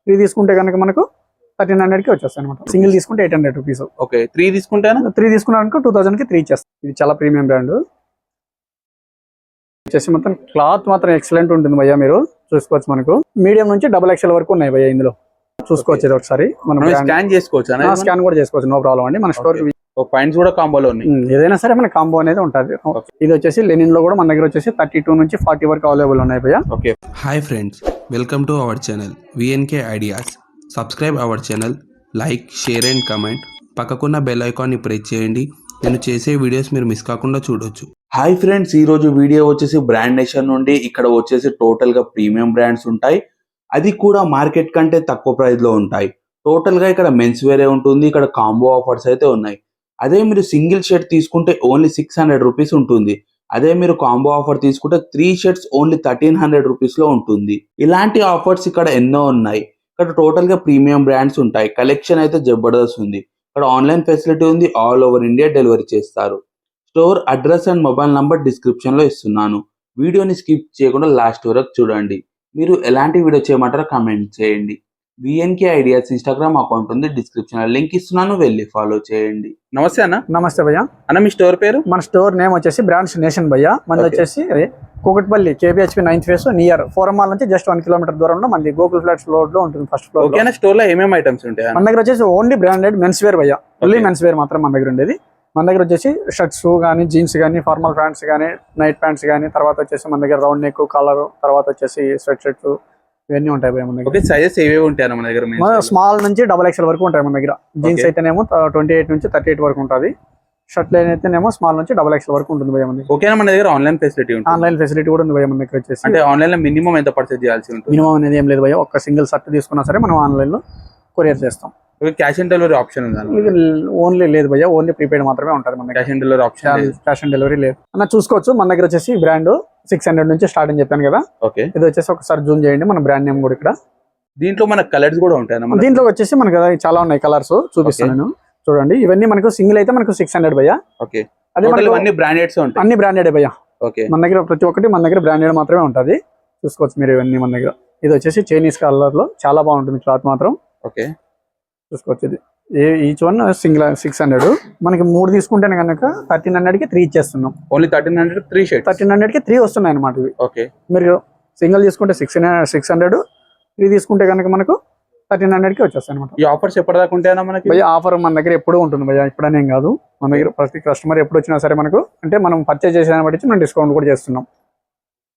3 తీసుకుంటే కనుక మనకు 1300 కి వచ్చేస్తాయి అనమాట. సింగిల్ తీసుకుంటే 800 రూపీస్. ఓకే 3 తీసుకుంటేనా 3 తీసుకున్నాక 2000 కి 3 ఇచ్చేస్తాం. ఇది చాలా ప్రీమియం బ్రాండ్ వచ్చేసి మొత్తం క్లాత్ మాత్రం ఎక్సలెంట్ ఉంటుంది భయ్యా. మీరు చూసుకోవచ్చు మనకు మీడియం నుంచి XXL వరకు ఉన్నాయి భయ్యా. ఇందులో చూసుకోవచ్చు. ఇది ఒకసారి మనం స్కాన్ చేసుకోవచ్చు, స్కాన్ కూడా చేసుకోవచ్చు, నో ప్రాబ్లం అండి. మన స్టోర్ పాయింట్స్ కూడా కాంబోలో ఉన్నాయి. ఏదైనా సరే మన కాంబో అనేది ఉంటుంది. ఇది వచ్చేసి లెనిన్ లో కూడా మన దగ్గర వచ్చేసి 32 నుంచి 40 వరకు అవైలబుల్ ఉన్నాయి భయ్యా. Okay hi friends, welcome to our channel VNK ideas. Subscribe our channel, like, share and comment. పక్కకున్న బెల్ ఐకాన్ని ప్రెస్ చేయండి. నేను చేసే వీడియోస్ మీరు మిస్ కాకుండా చూడొచ్చు. హాయ్ ఫ్రెండ్స్, ఈ రోజు వీడియో వచ్చేసి బ్రాండ్ నేషన్ నుండి. ఇక్కడ వచ్చేసి టోటల్ గా ప్రీమియం బ్రాండ్స్ ఉంటాయి, అది కూడా మార్కెట్ కంటే తక్కువ ప్రైస్ లో ఉంటాయి. టోటల్ గా ఇక్కడ మెన్స్ వేరే ఉంటుంది. ఇక్కడ కాంబో ఆఫర్స్ అయితే ఉన్నాయి. అదే మీరు సింగిల్ షర్ట్ తీసుకుంటే ఓన్లీ 600 రూపీస్ ఉంటుంది. అదే మీరు కాంబో ఆఫర్ తీసుకుంటే 3 షర్ట్స్ ఓన్లీ 1300 రూపీస్ లో ఉంటుంది. ఇలాంటి ఆఫర్స్ ఇక్కడ ఎన్నో ఉన్నాయి. ఇక్కడ టోటల్ గా ప్రీమియం బ్రాండ్స్ ఉంటాయి. కలెక్షన్ అయితే జబర్దస్త్ ఉంది. ఇక్కడ ఆన్లైన్ ఫెసిలిటీ ఉంది. ఆల్ ఓవర్ ఇండియా డెలివరీ చేస్తారు. Store address and mobile number description లో ఇస్తున్నాను. వీడియోని స్కిప్ చేయకుండా లాస్ట్ వరకు చూడండి. మీరు ఎలాంటి వీడియో చేయమంటారో కామెంట్ చేయండి. విఎన్కే ఐడియాస్ ఇన్స్టాగ్రామ్ అకౌంట్ ఉంది, డిస్క్రిప్షన్ లో లింక్ ఇస్తున్నాను, వెళ్ళి ఫాలో చేయండి. నమస్తే అన్న. నమస్తే భయ్యా. అన్న మీ స్టోర్ పేరు? మన స్టోర్ నేమ్ వచ్చేసి బ్రాండ్స్ నేషన్ భయ్యా. మనది వచ్చేసి Kukatpally KBHP 9th face near forum mall నుంచి జస్ట్ 1 కిలోమీటర్ దూరంలో మనది గోకుల్ ఫ్లాట్స్ రోడ్ లో ఉంటుంది, ఫస్ట్ ఫ్లోర్. ఓకేనా. స్టోర్ లో ఏమేమి ఐటమ్స్ ఉంటాయి? మన దగ్గర వచ్చేసి ఓన్లీ బ్రాండెడ్ మెన్స్ వేర్ భయ్యా. ఓన్లీ మెన్స్ వేర్ మాత్రం మన దగ్గర ఉండేది. మన దగ్గర వచ్చేసి షర్ట్స్ కానీ, జీన్స్ కానీ, ఫార్మల్ ప్యాంట్స్ కానీ, నైట్ ప్యాంట్స్ కానీ, తర్వాత వచ్చేసి మన దగ్గర రౌండ్ నెక్, కాలర్, తర్వాత వచ్చేసి స్వెట్ షర్ట్స్ ఇవన్నీ ఉంటాయి మన దగ్గర. సైజెస్ ఏవే ఉంటాయి మన దగ్గర? స్మాల్ నుంచి XXL వరకు ఉంటాయి మన దగ్గర. జీన్స్ అయితేనేమో 28 నుంచి 38 వరకు ఉంటుంది. షర్ట్లు అయితేనేమో స్మాల్ నుంచి XXL వరకు ఉంటుంది భయ్యా మన దగ్గర. ఓకేనా. మన దగ్గర ఆన్లైన్ ఫెసిలిటీ ఉంటుంది. ఆన్లైన్ ఫెసిలిటీ కూడా ఉంది భయ్యా మన దగ్గర వచ్చేసి. అంటే ఆన్లైన్ లో మినిమం ఎంత పర్చేజ్ చేయాల్సి ఉంటుంది? మినిమం అనేది ఏం లేదు భయ్యా. ఒక సింగిల్ షర్ట్ తీసుకున్నా సరే మనం ఆన్లైన్ లో కొరియర్ చేస్తాం. క్యాష్ ఆన్ డెలివరీ ఆప్షన్ ఉంది? ఓన్లీ లేదు భయ్యా, ఓన్లీ ప్రీపెయిడ్ మాత్రమే ఉంటుంది మన దగ్గర. Cash on delivery option, cash on delivery లేదు అన్న. చూసుకోవచ్చు మన దగ్గర వచ్చేసి బ్రాండ్ 600 నుంచి స్టార్ట్ అని చెప్పాను కదా. ఓకే. ఇది వచ్చేసి ఒకసారి జూమ్ చేయండి, మన బ్రాండ్ నేమ్ కూడా ఇక్కడ. దీంట్లో మన కలర్స్ కూడా ఉంటాయి. దీంట్లో వచ్చేసి మనకు చాలా ఉన్నాయి కలర్స్, చూపిస్తాను నేను. చూడండి, ఇవన్నీ మనకు సింగిల్ అయితే మనకు 600 భయ్యా. ఓకే. అదే అన్ని బ్రాండెడ్స్ ఉంటాయి. అన్ని బ్రాండెడ్ భయ్యా. ఓకే. మన దగ్గర ప్రతి ఒక్కటి మన దగ్గర బ్రాండెడ్ మాత్రమే ఉంటుంది. చూసుకోవచ్చు మీరు ఇవన్నీ మన దగ్గర. ఇది వచ్చేసి చైనీస్ కలర్ లో చాలా బాగుంటుంది క్లాత్ మాత్రం. ఓకే. చూసుకోవచ్చు. ఇది ఈచ్ వన్ సింగిల్ 600. మనకి 3 తీసుకుంటే కనుక 1300 కి 3 ఇచ్చేస్తున్నాం. ఓన్లీ 1300 3 షర్ట్స్ 1300 కి 3 వస్తున్నాయి అనమాట ఇవి. ఓకే. మీరు సింగిల్ తీసుకుంటే 600, 3 తీసుకుంటే కనుక మనకు 1300 కి వచ్చేస్తాయి అనమాట. ఈ ఆఫర్స్ ఎప్పటిదాకా ఉంటాయన్నా మనకి? భయ్యా ఆఫర్ మన దగ్గర ఎప్పుడూ ఉంటుంది భయ్యా, ఇప్పుడనేం కాదు. మన దగ్గర ప్రతి కస్టమర్ ఎప్పుడు వచ్చినా సరే మనకు అంటే మనం పర్చేజ్ చేసిన బట్టి మనం డిస్కౌంట్ కూడా చేస్తున్నాం.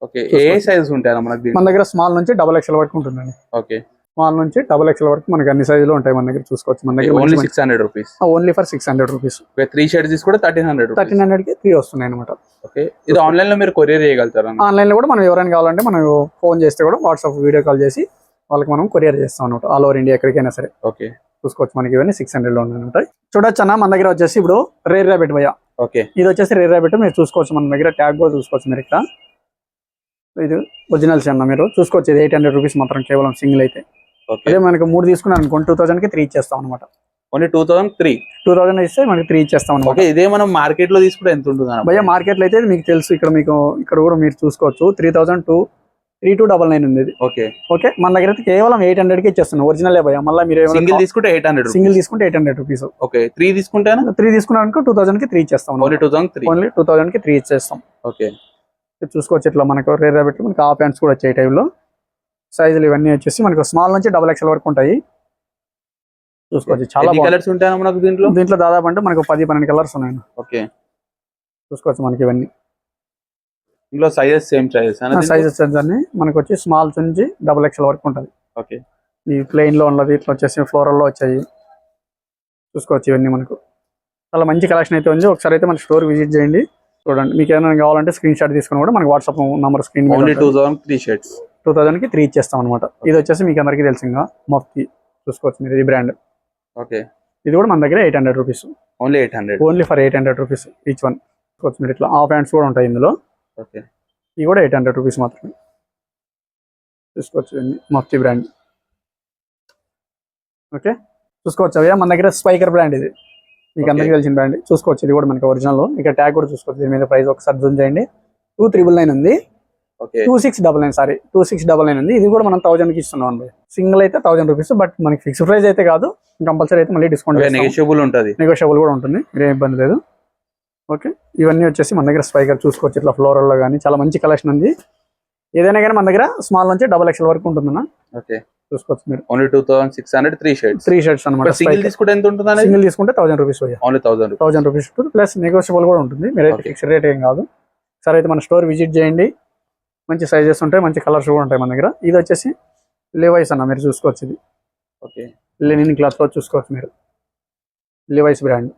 ఓకే. ఏ సైజెస్ ఉంటాయన్నా మనకి? మన దగ్గర స్మాల్ నుంచి XXL వరకు ఉంటుందండి. ఓకే. స్మాల్ నుంచి XXL వరకు మనకి అన్ని సైజులు ఉంటాయి మన దగ్గర. చూసుకోవచ్చు మన దగ్గర only 600 rupees. Only for 600 rupees. 3 shirts కూడా 1300 కి 3 వస్తున్నాయి అనమాట. ఓకే. ఇది ఆన్లైన్ లో మీరు కొరియర్ చేయగలుగుతారా? ఆన్లైన్ లో కూడా మనం ఎవరైనా కావాలంటే మనం ఫోన్ చేస్తే కూడా వాట్సాప్ వీడియో కాల్ చేసి వాళ్ళకి మనం కొరియర్ చేస్తాం అనమాట, ఆల్ ఓవర్ ఇండియా ఎక్కడికైనా సరే. ఓకే. చూసుకోవచ్చు మనకి ఇవన్నీ 600 లో ఉన్నాయి. చూడొచ్చు అన్న, మన దగ్గర వచ్చేసి ఇప్పుడు రేర్ ర్యాబిట్ భయ్యా. ఓకే. ఇది వచ్చేసి రేర్ ర్యాబిట్ మీరు చూసుకోవచ్చు. మన దగ్గర ట్యాగ్ కూడా చూసుకోవచ్చు మీరు ఇక్కడ. ఇది ఒరిజినల్స్ అన్న, మీరు చూసుకోవచ్చు. ఇది 800 రూపీస్ మాత్రం కేవలం సింగిల్ అయితే. అదే మనకి 3 తీసుకున్నాను అనుకోండి 2000 కి 3 ఇచ్చేస్తాం అనమాట. ఓన్లీ 2000 ఇస్తే మనకి 3 ఇచ్చేస్తాం అనమాట. ఓకే. ఇదే మనం మార్కెట్ లో తీసుకుంటే ఎంత ఉంటుంది భయ్యా? మార్కెట్ లో అయితే మీకు తెలుసు, ఇక్కడ కూడా మీరు చూసుకోవచ్చు 3299 ఉంది ఇది. ఓకే. ఓకే. మన దగ్గర అయితే కేవలం 800 కి ఇచ్చేస్తున్నాం. ఒరిజినల్ భయ్యా. మళ్ళీ మీరు సింగిల్ తీసుకుంటే 800. సింగిల్ తీసుకుంటే 800 రూపీస్. ఓకే. 3 తీసుకుంటే 3 తీసుకున్నాను 2000 కి 3 ఇచ్చేస్తాం. ఓన్లీ 2000 కి 3 ఇచ్చేస్తాం. ఓకే. చూసుకోవచ్చు. ఇట్లా మనకు రేర్ ర్యాబిట్ మనకి ఆ ప్యాంట్స్ కూడా వచ్చాయి టైంలో. సైజులు ఇవన్నీ వచ్చేసి మనకు స్మాల్ నుంచి XXL వరకు ఉంటాయి. చూసుకోవచ్చు. చాలా కలర్స్ ఉంటాయి మనకు దీంట్లో దాదాపు అంటే మనకు 10-12 కలర్స్ ఉన్నాయి. ఓకే. చూసుకోవచ్చు మనకి ఇవన్నీ. ఇందులో సైజెస్ సేమ్ సైజెస్ అన్ని మనకు వచ్చి స్మాల్ నుంచి XXL వరకు ఉంటుంది. ఓకే. ఈ ప్లెయిన్ లో ఉన్నది, ఇట్లా వచ్చేసి ఫ్లోరల్ లో వచ్చాయి. చూసుకోవచ్చు ఇవన్నీ మనకు చాలా మంచి కలెక్షన్ అయితే ఉంది. ఒకసారి అయితే మన స్టోర్ విజిట్ చేయండి, చూడండి. మీకు ఏమైనా కావాలంటే స్క్రీన్ షాట్ తీసుకుని కూడా మనకి WhatsApp number screen only 2000 shirts 2000 కి 3 ఇచ్చేస్తాం అనమాట. ఇది వచ్చేసి మీకు అందరికీ తెలుసు ఇంకా మఫ్తి. చూసుకోవచ్చు మీరు, ఇది బ్రాండ్. ఓకే. ఇది కూడా మన దగ్గర 800 rupees. Only for 800 rupees each one. చూసుకోవచ్చు మీరు. ఇట్లా ఆ ప్యాంట్స్ కూడా ఉంటాయి ఇందులో. ఓకే. ఇవి కూడా 800 రూపీస్ మాత్రమే. చూసుకోవచ్చు మఫ్తి బ్రాండ్. ఓకే. చూసుకోవచ్చు అయ్యా మన దగ్గర స్పైకర్ బ్రాండ్. ఇది మీకు అందరికీ తెలిసిన బ్రాండ్. చూసుకోవచ్చు ఇది కూడా మనకి ఒరిజినల్. ఇక్కడ ట్యాగ్ కూడా చూసుకోవచ్చు. దీని మీద ప్రైస్ ఒకసారి జూమ్ చేయండి. 2999 ఉంది. ఓకే 2699 సారీ 2699 ఉంది. ఇది కూడా మనం 1000 కి ఇస్తున్నాం అండి. సింగిల్ అయితే 1000 రూపీస్, బట్ మనకి ఫిక్స్ ప్రైస్ అయితే కాదు, కంపల్సరీ అయితే మళ్ళీ డిస్కౌంట్ నెగోషియబుల్ ఉంటుంది. నెగోషియబుల్ కూడా ఉంటుంది, మీరేం ఇబ్బంది లేదు. ఓకే, ఇవన్నీ వచ్చేసి మన దగ్గర స్పైకర్ చూసుకోవచ్చు, ఇట్లా ఫ్లోరల్ లో కానీ చాలా మంచి కలెక్షన్ ఉంది. ఏదైనా కానీ మన దగ్గర స్మాల్ నుంచి XXL వరకు ఉంటుందన్న. ఓకే, చూసుకోవచ్చు మీరు. ఓన్లీ 2600 3 షర్ట్స్ అన్నమాట. సింగిల్ తీసుకుంటే ఎంత ఉంటుంది? సింగిల్ తీసుకుంటే 1000 rupees only 1000 rupees plus negotiable కూడా ఉంటుంది. మీరైతే ఫిక్స్డ్ రేట్ ఏం కాదు. సరే అయితే మన స్టోర్ విజిట్ చేయండి, మంచి సైజెస్ ఉంటాయి, మంచి కలర్స్ కూడా ఉంటాయి మన దగ్గర. ఇది వచ్చేసి లివైస్ అన్న, మీరు చూసుకోవచ్చు. ఇది ఓకే, లెనిన్ క్లాత్ లో చూసుకోవచ్చు మీరు, లివైస్ బ్రాండ్.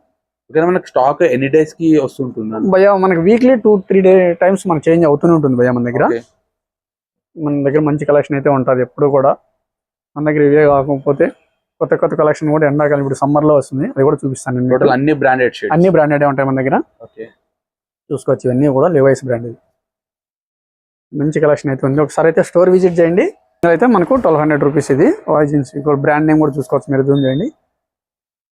మనకి స్టాక్ ఎన్ని డేస్ కి వస్తుంటుంది భయ్యా? మనకి వీక్లీ 2-3 టైమ్స్ మనకి చేంజ్ అవుతూనే ఉంటుంది భయ్యా మన దగ్గర. మన దగ్గర మంచి కలెక్షన్ అయితే ఉంటుంది ఎప్పుడు కూడా. మన దగ్గర ఇవే కాకపోతే కొత్త కలెక్షన్ కూడా ఎండాకాలం ఇప్పుడు సమ్మర్ లో వస్తుంది, అది కూడా చూపిస్తాను. టోటల్ అన్ని బ్రాండెడ్ ఉంటాయి మన దగ్గర. ఓకే, చూసుకోవచ్చు, ఇవన్నీ కూడా లివైస్ బ్రాండ్. మంచి కలెక్షన్ అయితే ఉంది. ఒకసారి అయితే స్టోర్ విజిట్ చేయండి. అయితే మనకు 1200 రూపీస్ ఇది జీన్స్. బ్రాండ్ నేమ్ కూడా చూసుకోవచ్చు, మీరు జూమ్ చేయండి.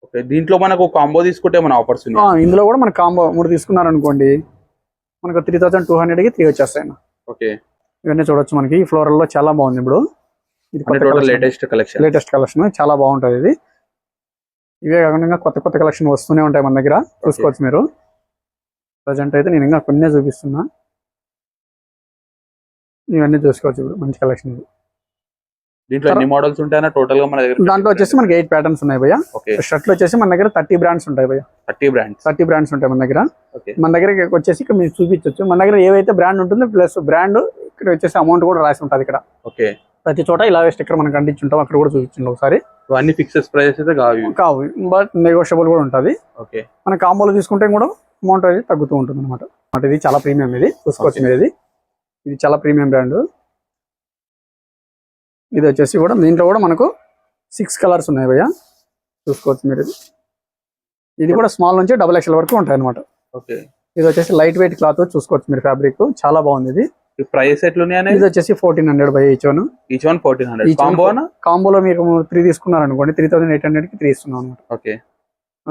ఓకే, దీంట్లో మనకు కాంబో తీసుకుంటే మన ఆఫర్స్ ఉన్నాయి. ఇందులో కూడా మనకు కాంబో 3 తీసుకున్నారనుకోండి, మనకు 3200 కి 3 వచ్చేస్తాయి. ఓకే, ఇవన్నీ చూడొచ్చు, మనకి ఫ్లోరల్ లో చాలా బాగుంది. ఇప్పుడు ఇది లేటెస్ట్ కలెక్షన్, చాలా బాగుంటుంది ఇది. ఇవే కాకుండా కొత్త కలెక్షన్ వస్తూనే ఉంటాయి మన దగ్గర, చూసుకోవచ్చు మీరు. ప్రజెంట్ అయితే నేను ఇంకా కొన్ని చూపిస్తున్నా, ఇవన్నీ చూసుకోవచ్చు. ఇప్పుడు మంచి కలెక్షన్ ఇది. దీంట్లో ఎన్ని మోడల్స్ ఉంటాయన్నా టోటల్ గా మన దగ్గర? దాంట్లో వచ్చేసి మనకి 8 ప్యాటర్న్స్ ఉన్నాయి భయ్యా. షర్ట్లు వచ్చేసి మన దగ్గర 30 బ్రాండ్స్ ఉంటాయి భయ్యా. 30 బ్రాండ్స్ ఉంటాయి మన దగ్గర. మన దగ్గర వచ్చేసి ఇక్కడ మీరు చూపించవచ్చు, మన దగ్గర ఏవైతే బ్రాండ్ ఉంటుందో ప్లస్ బ్రాండ్ ఇక్కడ వచ్చేసి అమౌంట్ కూడా రాసి ఉంటుంది ఇక్కడ. ఓకే, ప్రతి చోట ఇలాగే స్టిక్కర్ మనకి అంటించుంటాం, అక్కడ కూడా చూపించండి ఒకసారి. అన్ని ఫిక్స్డ్ ప్రైసెస్ అయితే కావు, బట్ నెగోషియబుల్ కూడా ఉంటుంది. ఓకే, మన కాంబోలో తీసుకుంటే కూడా అమౌంట్ అనేది తగ్గుతూ ఉంటుంది అనమాట. ఇది చాలా ప్రీమియం, ఇది చూసుకోవచ్చు మీరు. ఇది చాలా ప్రీమియం బ్రాండ్. ఇది వచ్చేసి కూడా దీంట్లో కూడా మనకు 6 కలర్స్ ఉన్నాయి భయ్యా, చూసుకోవచ్చు మీరు. ఇది కూడా స్మాల్ నుంచి XXL వరకు ఉంటాయి అనమాట. ఓకే, ఇది వచ్చేసి లైట్ వెయిట్ క్లాత్, చూసుకోవచ్చు మీరు. ఫ్యాబ్రిక్ చాలా బాగుంది. ఇది ప్రైస్ ఎట్లున్నాయి? ఇది వచ్చేసి 1400 భయ్యా ఈచ్ వన్ 1400. కాంబోలో మీకు 3 తీసుకున్నారు అనుకోండి, 3800 కి 3 ఇస్తున్నాం అనమాట. ఓకే,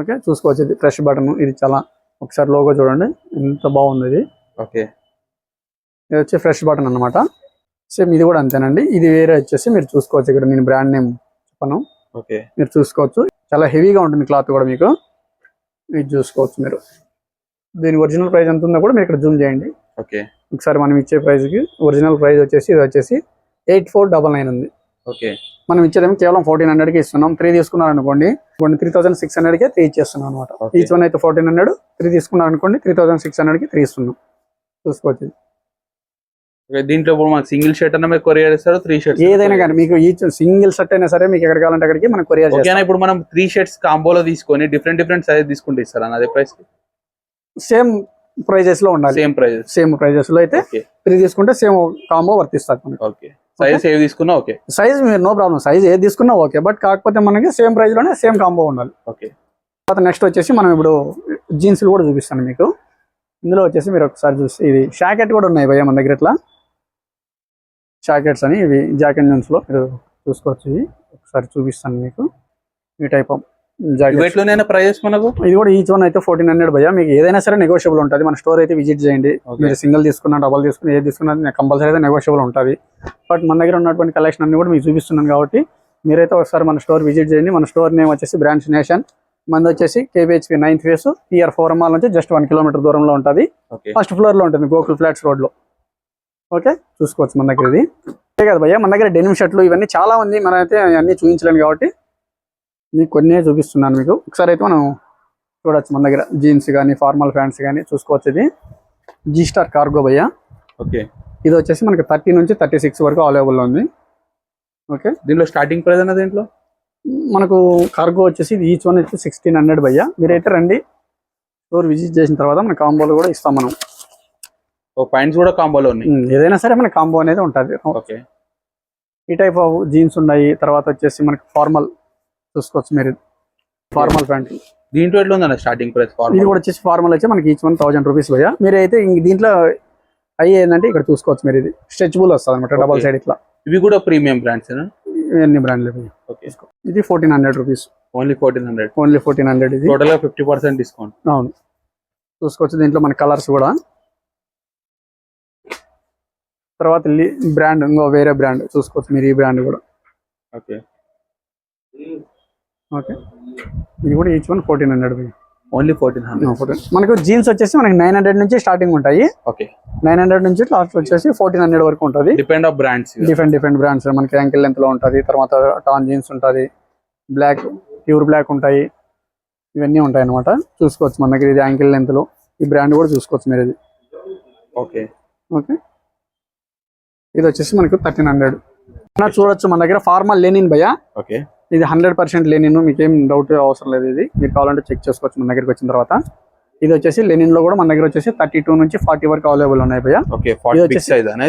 ఓకే, చూసుకోవచ్చు. ఇది ఫ్రెష్ బటన్, ఇది చాలా, ఒకసారి లోగో చూడండి ఎంత బాగుంది ఇది. ఓకే, ఇది వచ్చి ఫ్రెష్ బటన్ అనమాట. సేమ్ ఇది కూడా అంతేనండి. ఇది వేరే వచ్చేసి మీరు చూసుకోవచ్చు, ఇక్కడ నేను బ్రాండ్ నేమ్ చెప్పను, ఓకే, మీరు చూసుకోవచ్చు. చాలా హెవీగా ఉంటుంది క్లాత్ కూడా మీకు. ఇది చూసుకోవచ్చు మీరు. దీని ఒరిజినల్ ప్రైస్ ఎంత ఉందో కూడా మీరు ఇక్కడ జూమ్ చేయండి. ఓకే, ఒకసారి మనం ఇచ్చే ప్రైస్ కి ఒరిజినల్ ప్రైస్ వచ్చేసి ఇది వచ్చేసి 8499 ఉంది. ఓకే, మనం ఇచ్చేదేమో కేవలం 1400 కి ఇస్తున్నాం. 3 తీసుకున్నారు అనుకోండి, 3600 కి 3 ఇచ్చేస్తున్నాం అనమాట. ఈచ్ వన్ అయితే 1400, 3 తీసుకున్నారు అనుకోండి 3600 కి 3 ఇస్తున్నాం. చూసుకోవచ్చు. దీంట్లో మనకి సింగిల్ షర్ట్ అన్న మీరు కొరియర్ చేస్తారు, 3 షర్ట్స్ ఏదైనా కానీ మీకు ఈ సింగిల్ షర్ట్ అయినా సరే మీకు ఎక్కడ కావాలంటే అక్కడికి మనం కొరియర్ చేస్తాం. ఇప్పుడు మనం 3 షర్ట్స్ కాంబోలో తీసుకొని డిఫరెంట్ సైజ్ తీసుకుంటే ఇస్తారా అదే ప్రైస్? సేమ్ ప్రైజెస్ లో ఉండాలి. సేమ్ ప్రైజెస్ లో అయితే 3 తీసుకుంటే సేమ్ కాంబో వర్తిస్తుంది. ఓకే, సైజ్ ఏది తీసుకున్నా ఓకే, సైజ్ మీరు నో ప్రాబ్లం, సైజ్ ఏది తీసుకున్నా ఓకే, బట్ కాకపోతే మనకి సేమ్ ప్రైస్ లోనే సేమ్ కాంబో ఉండాలి. ఓకే, తర్వాత నెక్స్ట్ వచ్చేసి మనం ఇప్పుడు జీన్స్ కూడా చూపిస్తాను మీకు. ఇందులో వచ్చేసి మీరు ఒకసారి చూసి, ఇది షాకెట్ కూడా ఉన్నాయి భయ్యా మన దగ్గర. ఇట్లా షాకెట్స్ అని, ఇవి జాకెట్ జీన్స్ లో మీరు చూసుకోవచ్చు. ఇవి ఒకసారి చూపిస్తాను మీకు. ఈ టైప్ ఆఫ్ జాకెట్ ప్రైజెస్ మనకు. ఇది కూడా ఈచ్ వన్ అయితే 1400 భయ్యా. మీకు ఏదైనా సరే నెగోషియబుల్ ఉంటుంది. మన స్టోర్ అయితే విజిట్ చేయండి. మీరు సింగిల్ తీసుకున్నా, డబల్ తీసుకున్నా, ఏది తీసుకున్నా కంపల్సరీ అయితే నెగోషియబుల్ ఉంటుంది. బట్ మన దగ్గర ఉన్నటువంటి కలెక్షన్ అన్ని కూడా మీకు చూపిస్తున్నాను కాబట్టి మీరైతే ఒకసారి మన స్టోర్ విజిట్ చేయండి. మన స్టోర్ నేమ్ వచ్చేసి బ్రాండ్స్ నేషన్. మనది వచ్చేసి KBHP 9th face, PR 4 mall నుంచి జస్ట్ 1 కిలోమీటర్ దూరంలో ఉంటుంది. ఫస్ట్ ఫ్లోర్ లో ఉంటుంది, గోకుల్ ఫ్లాట్స్ రోడ్ లో. ఓకే, చూసుకోవచ్చు మన దగ్గర. ఇది కదా భయ్యా, మన దగ్గర డెనిమ్ షర్ట్లు ఇవన్నీ చాలా ఉంది. మనం అయితే అన్ని చూపించలేను కాబట్టి మీకు కొన్ని చూపిస్తున్నాను మీకు. ఒకసారి అయితే మనం చూడొచ్చు మన దగ్గర జీన్స్ కానీ ఫార్మల్ ప్యాంట్స్ కానీ చూసుకోవచ్చు. ఇది G Star కార్గో భయ్యా. ఓకే, ఇది వచ్చేసి మనకి 30 నుంచి 36 వరకు అవైలబుల్ ఉంది. ఓకే, దీంట్లో స్టార్టింగ్ ప్రైస్ అన్న దీంట్లో మనకు కార్గో వచ్చేసి ఈచ్ వన్ వచ్చి 1600 భయ్యా. మీరైతే రండి, స్టోర్ విజిట్ చేసిన తర్వాత మన కాంబోలు కూడా ఇస్తాం మనం. పాయింట్స్ కూడా కాంబోలో ఉన్నాయి. ఏదైనా సరే మన కాంబో అనేది ఉంటుంది. ఓకే, ఈ టైప్ ఆఫ్ జీన్స్ ఉన్నాయి. తర్వాత వచ్చేసి మనకి ఫార్మల్ చూసుకోవచ్చు మీరు. ఫార్మల్ ప్యాంట్ దీంట్లో ఎట్లా ఉందన్న స్టార్టింగ్ ప్రైస్? ఇది కూడా వచ్చేసి ఫార్మల్ వచ్చి మనకి ఈచ్ వన్ 1000 రూపీస్ భయ్యా. మీరు అయితే దీంట్లో అయ్యి ఏంటంటే ఇక్కడ చూసుకోవచ్చు మీరు. ఇది స్ట్రెచబుల్ వస్తుంది అనమాట, డబల్ సైడ్ ఇట్లా. ఇవి కూడా ప్రీమియం బ్రాండ్స్, ఇవన్నీ బ్రాండ్లు. ఇది 1400 రూపీస్. ఓన్లీ 1400. ఇది టోటల్ గా 50% డిస్కౌంట్. అవును, చూసుకోవచ్చు. దీంట్లో మన కలర్స్ కూడా తర్వాత బ్రాండ్ ఇంకో వేరే బ్రాండ్ చూసుకోవచ్చు మీరు, ఈ బ్రాండ్ కూడా. ఓకే ఓకే, ఇది కూడా ఈచ్ వన్ 1400. ఓన్లీ 1400. మనకు జీన్స్ వచ్చేసి మనకి 900 నుంచి స్టార్టింగ్ ఉంటాయి. ఓకే 900 నుంచి లాస్ట్ వచ్చేసి 1400 వరకు ఉంటుంది. Depend of brands, different brands. మనకి యాంకిల్ లెంత్ లో ఉంటుంది, తర్వాత టాన్ జీన్స్ ఉంటుంది, బ్లాక్ ప్యూర్ బ్లాక్ ఉంటాయి, ఇవన్నీ ఉంటాయి అనమాట. చూసుకోవచ్చు మన దగ్గర. ఇది యాంకిల్ లెంత్ లో, ఈ బ్రాండ్ కూడా చూసుకోవచ్చు మీరు. ఇది ఓకే ఓకే, ఇది వచ్చేసి మనకు 1300. చూడొచ్చు మన దగ్గర ఫార్మల్ లెనిన్ భయ్యా. ఓకే, ఇది 100% లెనిన్, మీకు ఏం డౌట్ అవసరం లేదు. ఇది మీరు కావాలంటే చెక్ చేసుకోవచ్చు మన దగ్గరికి వచ్చిన తర్వాత. ఇది వచ్చేసి లెనిన్ లో కూడా మన దగ్గర వచ్చేసి 32 నుంచి 40 వరకు అవైలబుల్ ఉన్నాయి భయ్యా.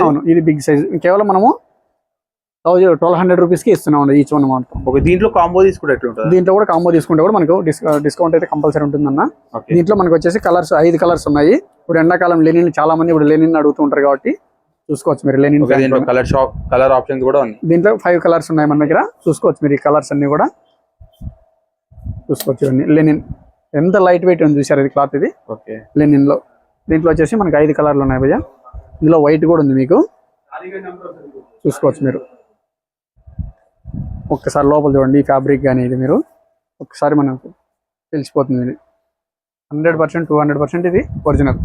అవును, ఇది బిగ్ సైజ్. కేవలం మనము 1200 రూపీస్ కి ఇస్తున్నాం ఈచ్ వన్ మాత్రం. ఓకే, దీంట్లో కాంబో తీసుకుంటే ఎట్లుంటుంది? దీంట్లో కూడా కాంబో తీసుకుంటే కూడా మనకు డిస్కౌంట్ అయితే కంపల్సరీ ఉంటుందన్న. దీంట్లో మనకు వచ్చేసి కలర్స్ 5 కలర్స్ ఉన్నాయి. ఇప్పుడు ఎండాకాలం లెనిన్ చాలా మంది ఇప్పుడు లెనిన్ అడుగుతుంటారు కాబట్టి చూసుకోవచ్చు మీరు. లెనిన్ కలర్ ఆప్షన్స్ కూడా ఉన్నాయి. దీంట్లో 5 కలర్స్ ఉన్నాయి మన దగ్గర. చూసుకోవచ్చు మీరు, ఈ కలర్స్ అన్ని కూడా చూసుకోవచ్చు. ఇవన్నీ లెనిన్ ఎంత లైట్ వెయిట్ ఉంది చూసారు ఇది క్లాత్. ఇది లెనిన్ లో. దీంట్లో వచ్చేసి మనకి 5 కలర్లు ఉన్నాయి భయ్య. ఇందులో వైట్ కూడా ఉంది మీకు, చూసుకోవచ్చు మీరు. ఒక్కసారి లోపల చూడండి, ఈ ఫ్యాబ్రిక్ కానీ ఇది మీరు ఒక్కసారి మనకు తెలిసిపోతుంది. ఇది 100% 200% ఇది ఒరిజినల్.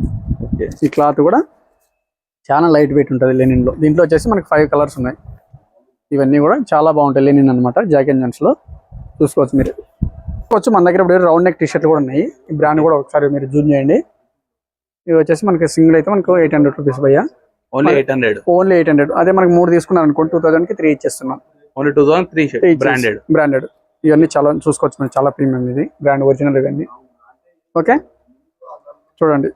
ఈ క్లాత్ కూడా చాలా లైట్ వెయిట్ ఉంటుంది లెనిన్ లో. దీంట్లో వచ్చేసి మనకి 5 కలర్స్ ఉన్నాయి. ఇవన్నీ కూడా చాలా బాగుంటాయి లెనిన్ అనమాట. జాక్ అండ్ జెంట్స్ లో చూసుకోవచ్చు మీరు. మన దగ్గర ఇప్పుడు రౌండ్ నెక్ టీషర్ట్లు కూడా ఉన్నాయి. ఈ బ్రాండ్ కూడా ఒకసారి మీరు జూమ్ చేయండి. ఇవి వచ్చేసి మనకి సింగిల్ అయితే మనకు 800 రూపీస్ భయ్యా. ఓన్లీ 800. ఓన్లీ 800. అదే మనకి 3 తీసుకున్నాను అనుకోండి 2000 కి 3 ఇచ్చేస్తున్నాం. Only 2003 branded. ఇవన్నీ చాలా చూసుకోవచ్చు మనం, చాలా ప్రీమియం. ఇది బ్రాండ్ ఒరిజినల్ ఇవన్నీ. ఓకే చూడండి.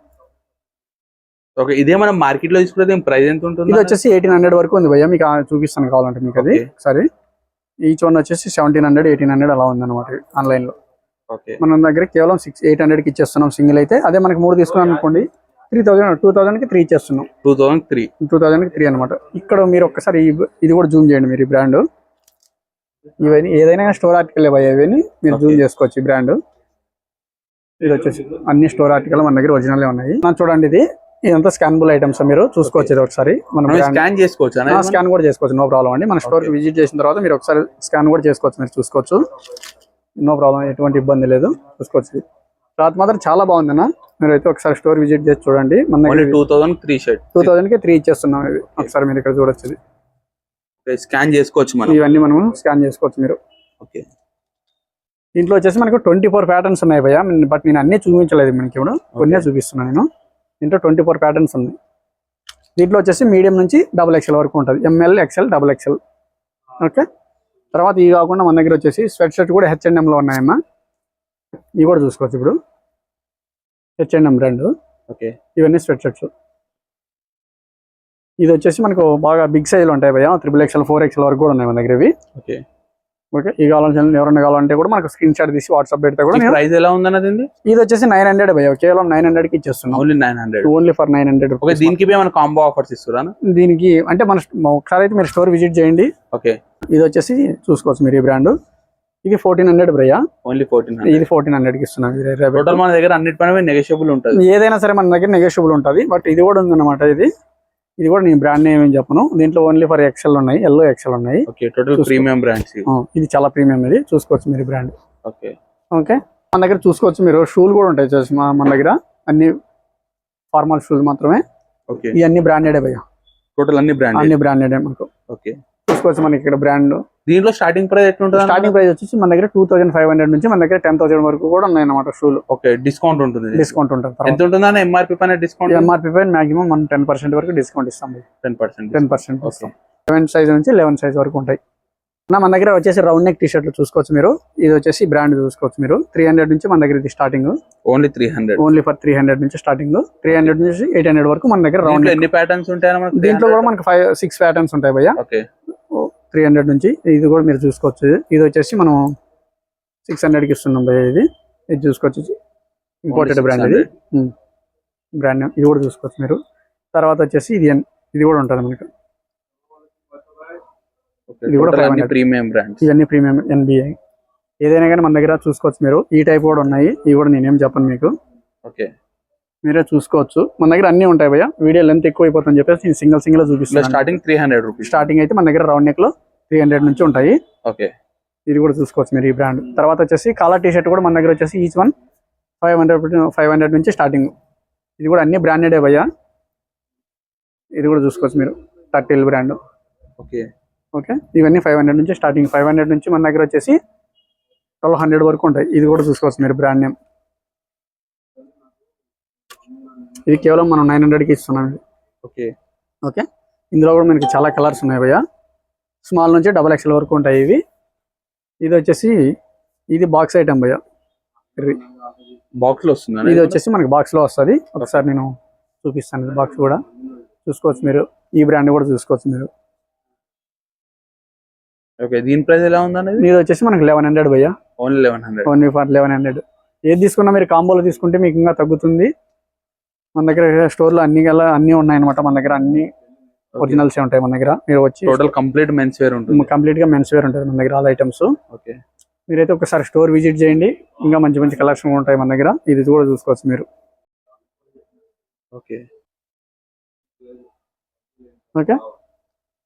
ఓకే, ఇదే మనం మార్కెట్ లో తీసుకుంటే ప్రైస్ ఎంత ఉంటుంది? ఇది వచ్చేసి 1800 వరకు ఉంది భయ్యా. మీకు చూపిస్తాను కావాలంటే మీకు. అది ఒకసారి ఈచ్ వన్ వచ్చేసి 1700 1800 అలా ఉంది అనమాట ఆన్లైన్ లో. మన దగ్గర కేవలం 800 కి ఇచ్చేస్తున్నాం సింగిల్ అయితే. అదే మనకి 3 తీసుకున్నాం అనుకోండి 2000 కి 3 ఇచ్చేస్తున్నాం. 2000 కి 3 అనమాట. ఇక్కడ మీరు ఒక్కసారి ఇది కూడా జూమ్ చేయండి మీరు. ఈ బ్రాండ్ ఇవన్నీ ఏదైనా స్టోర్ ఆర్టికల్ భయ్యా. ఇవన్నీ మీరు జూమ్ చేసుకోవచ్చు. ఈ బ్రాండ్ ఇది వచ్చేసి అన్ని స్టోర్ ఆర్టికల్ మన దగ్గర ఒరిజినల్ ఉన్నాయి. చూడండి, ఇదంతా స్కానబుల్ ఐటమ్స్ మీరు చూసుకోవచ్చు. ఇది ఒకసారి మనం స్కాన్ చేసుకోవచ్చు, స్కాన్ కూడా చేసుకోవచ్చు. నో ప్రాబ్లం అండి. మన స్టోర్ కి విజిట్ చేసిన తర్వాత మీరు ఒకసారి స్కాన్ కూడా చేసుకోవచ్చు. మీరు చూసుకోవచ్చు, నో ప్రాబ్లం, ఎటువంటి ఇబ్బంది లేదు. చూసుకోవచ్చు. క్లాత్ మాత్రం చాలా బాగుంది అన్న. మీరు అయితే ఒకసారి స్టోర్ విజిట్ చేసి చూడండి. మన దగ్గర 2000 కి 3 ఇచ్చేస్తున్నాం. ఇవి ఒకసారి మీరు ఇక్కడ చూడొచ్చు. ఇది స్కాన్ చేసుకోవచ్చు. ఇవన్నీ మనం స్కాన్ చేసుకోవచ్చు మీరు. ఓకే, దీంట్లో వచ్చేసి మనకు 24 ప్యాటర్న్స్ ఉన్నాయి భయ్యా. బట్ నేను అన్ని చూపించలేదు, మనకి ఇప్పుడు కొన్నే చూపిస్తున్నాను నేను. దీంట్లో 24 ప్యాటర్న్స్ ఉన్నాయి. దీంట్లో వచ్చేసి మీడియం నుంచి XXL వరకు ఉంటుంది. ML XL XXL. ఓకే, తర్వాత ఇవి కాకుండా మన దగ్గర వచ్చేసి స్వెట్ షర్ట్ కూడా H&M లో ఉన్నాయమ్మా. ఇవి కూడా చూసుకోవచ్చు. ఇప్పుడు H&M బ్రాండ్. ఓకే, ఇవన్నీ స్వెట్ షర్ట్స్. ఇది వచ్చేసి మనకు బాగా బిగ్ సైజ్ లో ఉంటాయి భయ్యా. XXL 4XL వరకు కూడా ఉన్నాయి మన దగ్గర ఇవి. ఓకే, ఈ కావాలని ఎవరైనా కావాలంటే కూడా మనకు స్క్రీన్ షాట్ తీసి వాట్సాప్ పెడితే కూడా. ప్రైస్ ఎలా ఉందన్నది? ఇది వచ్చేసి 900 భయ్యా. కేవలం 900 కి ఇచ్చేస్తున్నాం. Only for 900. ఓకే, దీనికి ఏమైనా కాంబో ఆఫర్స్ ఇస్తారా? దీనికి అంటే మన ఒకసారి అయితే మీరు స్టోర్ విజిట్ చేయండి. ఓకే, ఇది వచ్చేసి చూసుకోవచ్చు మీరు. ఈ బ్రాండ్ ఇది 1400 భయ్యా. ఓన్లీ 1400. ఇది 1400 కి ఇస్తున్నాం. టోటల్ మన దగ్గర అన్నిటిపైన నెగోషియబుల్ ఉంటుంది. ఏదైనా సరే మన దగ్గర నెగోషియబుల్ ఉంటుంది. బట్ ఇది కూడా ఉంది అనమాట. ఇది కూడా నేను బ్రాండ్ నేమ్ ఏం చెప్పను. దీంట్లో ఓన్లీ ఫర్ XL ఉన్నాయి, ఎల్లో XL ఉన్నాయి. Okay, total premium brands. ఇది చాలా ప్రీమియం. ఇది చూసుకోవచ్చు మీరు బ్రాండ్. ఓకే ఓకే, మన దగ్గర చూసుకోవచ్చు మీరు. షూలు కూడా ఉంటాయి మన దగ్గర. అన్ని ఫార్మల్ షూస్ మాత్రమే. ఓకే, ఇవన్నీ బ్రాండెడ్ భయ్యా. టోటల్ అన్ని బ్రాండెడ్ మనకు. ఓకే, చూసుకోవచ్చు మనకి ఇక్కడ బ్రాండ్. దీంట్లో స్టార్టింగ్ ప్రైస్ ఎట్లుంటుంది? స్టార్టింగ్ ప్రైస్ వచ్చేసి మన దగ్గర 2500 నుంచి మన దగ్గర 10,000 వరకు కూడా ఉన్నాయి అన్నమాట షూలు. ఓకే, డిస్కౌంట్ ఉంటుంది. డిస్కౌంట్ ఉంటుంది. ఎంత ఉంటుందని ఎంఆర్పీ పైన డిస్కౌంట్? ఎంఆర్పీ పైన మాక్సిమం మనం 10% వరకు డిస్కౌంట్ ఇస్తాం. 10% ఇస్తాం. 7 సైజ్ నుంచి 11 సైజ్ వరకు ఉంటాయి. మన దగ్గర వచ్చేసి రౌండ్ నెక్ టీషర్ట్లు చూసుకోవచ్చు మీరు. ఇది వచ్చేసి బ్రాండ్ చూసుకోవచ్చు మీరు. 300 నుంచి మన దగ్గర ఇది స్టార్టింగ్. ఓన్లీ 300. ఓన్లీ ఫర్ 300 నుంచి స్టార్టింగ్. 300 నుంచి 800 వరకు మన దగ్గర రౌండ్. ఎన్ని ప్యాటర్న్స్ ఉంటాయి? దీంట్లో కూడా మనకి 6 ప్యాటర్న్స్ ఉంటాయి భయ్యా. ఓకే, 300 నుంచి. ఇది కూడా మీరు చూసుకోవచ్చు. ఇది వచ్చేసి మనం 600 కి ఇస్తున్నాం భయ్యా. ఇది చూసుకోవచ్చు. Imported brand. ఇది బ్రాండ్ నేమ్. ఇది కూడా చూసుకోవచ్చు మీరు. తర్వాత వచ్చేసి ఇది కూడా ఉంటుంది మనకి. ఇది కూడా ప్రీమియం బ్రాండ్. ఇవన్నీ ప్రీమియం NBA. ఏదైనా కానీ మన దగ్గర చూసుకోవచ్చు మీరు. ఈ టైప్ కూడా ఉన్నాయి. ఇవి కూడా నేనేం చెప్పను మీకు. ఓకే, మీరే చూసుకోవచ్చు. మన దగ్గర అన్ని ఉంటాయి భయ్య. వీడియో లెంత్ ఎక్కువ అయిపోతుందని చెప్పేసి నేను సింగిల్ చూపిస్తున్నాను. Starting 300 rupees. స్టార్టింగ్ అయితే మన దగ్గర రౌండ్ నెక్ లో 300 నుంచి ఉంటాయి. ఓకే, ఇది కూడా చూసుకోవచ్చు మీరు ఈ బ్రాండ్. తర్వాత వచ్చేసి కాలర్ టీ షర్ట్ కూడా మన దగ్గర వచ్చేసి ఈచ్ వన్ 500 నుంచి స్టార్టింగ్. ఇది కూడా అన్ని బ్రాండెడే భయ్య. ఇది కూడా చూసుకోవచ్చు మీరు, టర్టిల్ బ్రాండ్. ఓకే ఓకే, ఇవన్నీ 500 నుంచి స్టార్టింగ్. 500 నుంచి మన దగ్గర వచ్చేసి 1200 వరకు ఉంటాయి. ఇది కూడా చూసుకోవచ్చు మీరు, బ్రాండ్ నేమ్. ఇది కేవలం మనం 900కి ఇస్తున్నాం. ఓకే ఓకే, ఇందులో కూడా మనకి చాలా కలర్స్ ఉన్నాయి భయ్య. స్మాల్ నుంచి XXL వరకు ఉంటాయి ఇవి. ఇది వచ్చేసి ఇది బాక్స్ ఐటమ్ భయ్య. బాక్స్ లో వస్తుంది. ఇది వచ్చేసి మనకి బాక్స్ లో వస్తుంది. ఒకసారి నేను చూపిస్తాను బాక్స్ కూడా చూసుకోవచ్చు మీరు. ఈ బ్రాండ్ కూడా చూసుకోవచ్చు మీరు. ఓకే, దీని ప్రైస్ ఎలా ఉంది అనేది? ఇది వచ్చేసి మనకి 1100 భయ్య. ఓన్లీ 1100. Only for 1100. ఏది తీసుకున్నా మీరు కాంబోలో తీసుకుంటే మీకు ఇంకా తగ్గుతుంది. మన దగ్గర స్టోర్ లో అన్ని ఉన్నాయన్నమాట. మన దగ్గర అన్ని ఒరిజినల్స్ ఉంటాయి. మన దగ్గర మీరు వచ్చి టోటల్ కంప్లీట్ మెన్స్ వేర్ ఉంటుంది. కంప్లీట్ గా మెన్స్ వేర్ ఉంటుంది మన దగ్గర, ఆల్ ఐటమ్స్. ఓకే, మీరైతే ఒకసారి స్టోర్ విజిట్ చేయండి. ఇంకా మంచి మంచి కలెక్షన్ ఉంటాయి మన దగ్గర. ఇది కూడా చూసుకోవచ్చు మీరు. ఓకే ఓకే,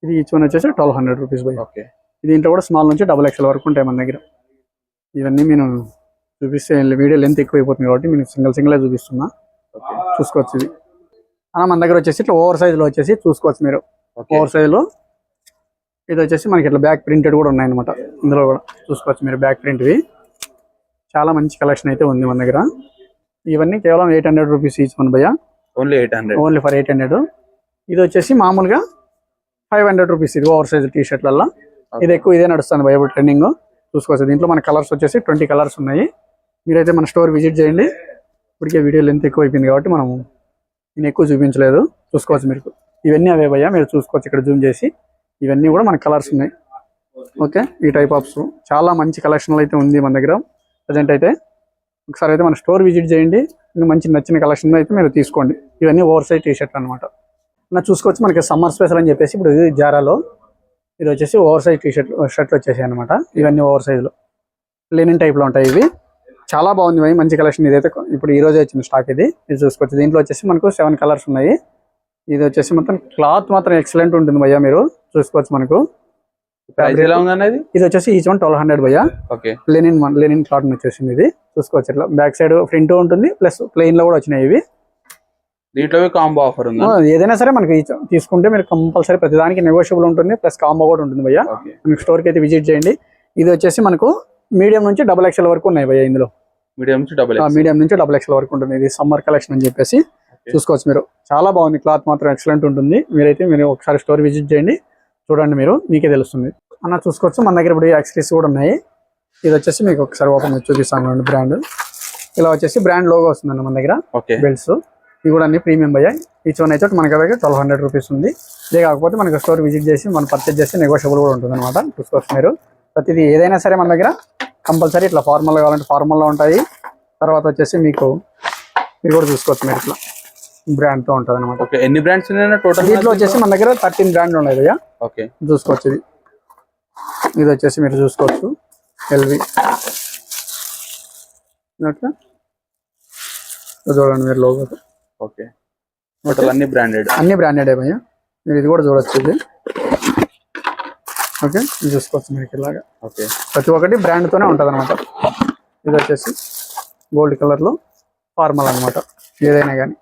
ఇది ఈచ్ వన్ వచ్చేసి 1200 రూపీస్ భయ్య. ఓకే, దీంట్లో కూడా స్మాల్ నుంచి XXL వరకు ఉంటాయి మన దగ్గర. ఇవన్నీ నేను చూపిస్తే వీడియో లెంత్ ఎక్కువ అయిపోతుంది కాబట్టి నేను సింగిల్ చూపిస్తున్నా. చూసుకోవచ్చు. ఇది మన దగ్గర వచ్చేసి ఇట్లా ఓవర్ సైజ్ లో వచ్చేసి చూసుకోవచ్చు మీరు. ఓవర్ సైజ్ లో ఇది వచ్చేసి మనకి ఇట్లా బ్యాక్ ప్రింటెడ్ కూడా ఉన్నాయి అనమాట. ఇందులో కూడా చూసుకోవచ్చు మీరు, బ్యాక్ ప్రింట్వి. చాలా మంచి కలెక్షన్ అయితే ఉంది మన దగ్గర. ఇవన్నీ కేవలం 800 రూపీస్ ఈచ్ వన్ భయ్య. ఓన్లీ 800. Only for 800. ఇది వచ్చేసి మామూలుగా 500 రూపీస్. ఇది ఓవర్ సైజ్ టీ షర్ట్లలో ఇది ఎక్కువ ఇదే నడుస్తుంది భయ్య ట్రెండింగ్. చూసుకోవచ్చు. దీంట్లో మన కలర్స్ వచ్చేసి 20 కలర్స్ ఉన్నాయి. మీరైతే మన స్టోర్ విజిట్ చేయండి. ఇప్పటికే వీడియో లెంత్ ఎక్కువ అయిపోయింది కాబట్టి మనం నేను ఎక్కువ చూపించలేదు. చూసుకోవచ్చు మీరు. ఇవన్నీ అవే భయ్య, మీరు చూసుకోవచ్చు ఇక్కడ జూమ్ చేసి. ఇవన్నీ కూడా మన కలర్స్ ఉన్నాయి. ఓకే, ఈ టైప్ ఆఫ్స్ చాలా మంచి కలెక్షన్ అయితే ఉంది మన దగ్గర ప్రజెంట్ అయితే. ఒకసారి అయితే మన స్టోర్ విజిట్ చేయండి. ఇంకా మంచి నచ్చిన కలెక్షన్ అయితే మీరు తీసుకోండి. ఇవన్నీ ఓవర్ సైజ్ టీ షర్ట్ అనమాట. చూసుకోవచ్చు మనకి సమ్మర్ స్పెషల్ అని చెప్పేసి ఇప్పుడు ఇది జారాలో. ఇది వచ్చేసి ఓవర్ సైజ్ టీ షర్ట్లు వచ్చేసి అనమాట. ఇవన్నీ ఓవర్ సైజులో లెనిన్ టైప్లో ఉంటాయి ఇవి. చాలా బాగుంది భయ్య, మంచి కలెక్షన్. ఇదైతే ఇప్పుడు ఈ రోజే వచ్చింది స్టాక్. ఇది చూసుకోవచ్చు. దీంట్లో వచ్చేసి మనకు 7 కలర్స్ ఉన్నాయి. ఇది వచ్చేసి మొత్తం క్లాత్ మాత్రం ఎక్సలెంట్ ఉంటుంది భయ్య. మీరు చూసుకోవచ్చు. మనకు ఇది వచ్చేసి ఈచ్ వన్ 1200 భయ్య. ఓకే, లెనిన్ క్లాత్ వచ్చేసింది. ఇది చూసుకోవచ్చు. ఇట్లా బ్యాక్ సైడ్ ప్రింట్ ఉంటుంది, ప్లస్ ప్లెయిన్ లో కూడా వచ్చినాయి ఇవి. దీంట్లో కాంబో ఆఫర్ ఉంది. ఏదైనా సరే మనకి తీసుకుంటే మీరు కంపల్సరీ ప్రతిదానికి నెగోషియబుల్ ఉంటుంది, ప్లస్ కాంబో కూడా ఉంటుంది భయ్య. మనకి స్టోర్ కి అయితే విజిట్ చేయండి. ఇది వచ్చేసి మనకు మీడియం నుంచి XXL వరకు ఉన్నాయి భయ్య. ఇందులో మీడియం నుంచి XXL వరకు ఉంటుంది. ఇది సమ్మర్ కలెక్షన్ అని చెప్పేసి చూసుకోవచ్చు మీరు. చాలా బాగుంది, క్లాత్ మాత్రం ఎక్సలెంట్ ఉంటుంది. మీరు ఒకసారి స్టోర్ విజిట్ చేయండి, చూడండి, మీరు మీకే తెలుస్తుంది అన్న. చూసుకోవచ్చు. మన దగ్గర ఇప్పుడు యాక్సెసరీస్ కూడా ఉన్నాయి. ఇది వచ్చేసి మీకు ఒకసారి ఓపెన్ చేసి చూపిస్తాను. బ్రాండ్ ఇలా వచ్చేసి బ్రాండ్ లోగో వస్తుందండి మన దగ్గర. బెల్ట్స్ ఇవి కూడా అన్ని ప్రీమియం భయ్య. ఈచ్ వన్ అయితే మనకి 1200 రూపీస్ ఉంది. ఇదే కాకపోతే మనకి స్టోర్ విజిట్ చేసి మనం పర్చేజ్ చేసి నెగోషియబుల్ కూడా ఉంటుంది అనమాట. చూసుకోవచ్చు మీరు. ప్రతిదీ ఏదైనా సరే మన దగ్గర కంపల్సరీ ఇట్లా ఫార్మల్ కావాలంటే ఫార్మల్లో ఉంటాయి. తర్వాత వచ్చేసి మీకు ఇది కూడా చూసుకోవచ్చు మీరు, ఇట్లా బ్రాండ్ తో ఉంటుంది అనమాట. ఎన్ని బ్రాండ్స్ ఉన్నాయి టోటల్? దీంట్లో వచ్చేసి మన దగ్గర 13 బ్రాండ్లు ఉన్నాయి భయ్య. ఓకే, చూసుకోవచ్చు. ఇది వచ్చేసి మీరు చూసుకోవచ్చు ఎల్వి. చూడండి మీరు లోగో. ఓకే, టోటల్ అన్ని బ్రాండెడ్ భయ్య. మీరు ఇది కూడా చూడొచ్చు. ఇది ఓకే, ఇది చూసుకోవచ్చు మీకు ఇలాగా. ఓకే, ప్రతి ఒక్కటి బ్రాండ్ తోనే ఉంటుంది అనమాట. ఇది వచ్చేసి గోల్డ్ కలర్ లో ఫార్మల్ అనమాట. ఏదైనా కానీ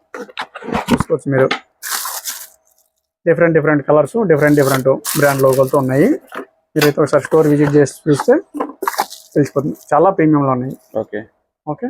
చూసుకోవచ్చు మీరు. డిఫరెంట్ కలర్స్, డిఫరెంట్ బ్రాండ్ లోగోలతో ఉన్నాయి. మీరైతే ఒకసారి స్టోర్ విజిట్ చేసి చూస్తే తెలిసిపోతుంది. చాలా ప్రీమియంలో ఉన్నాయి. Okay okay.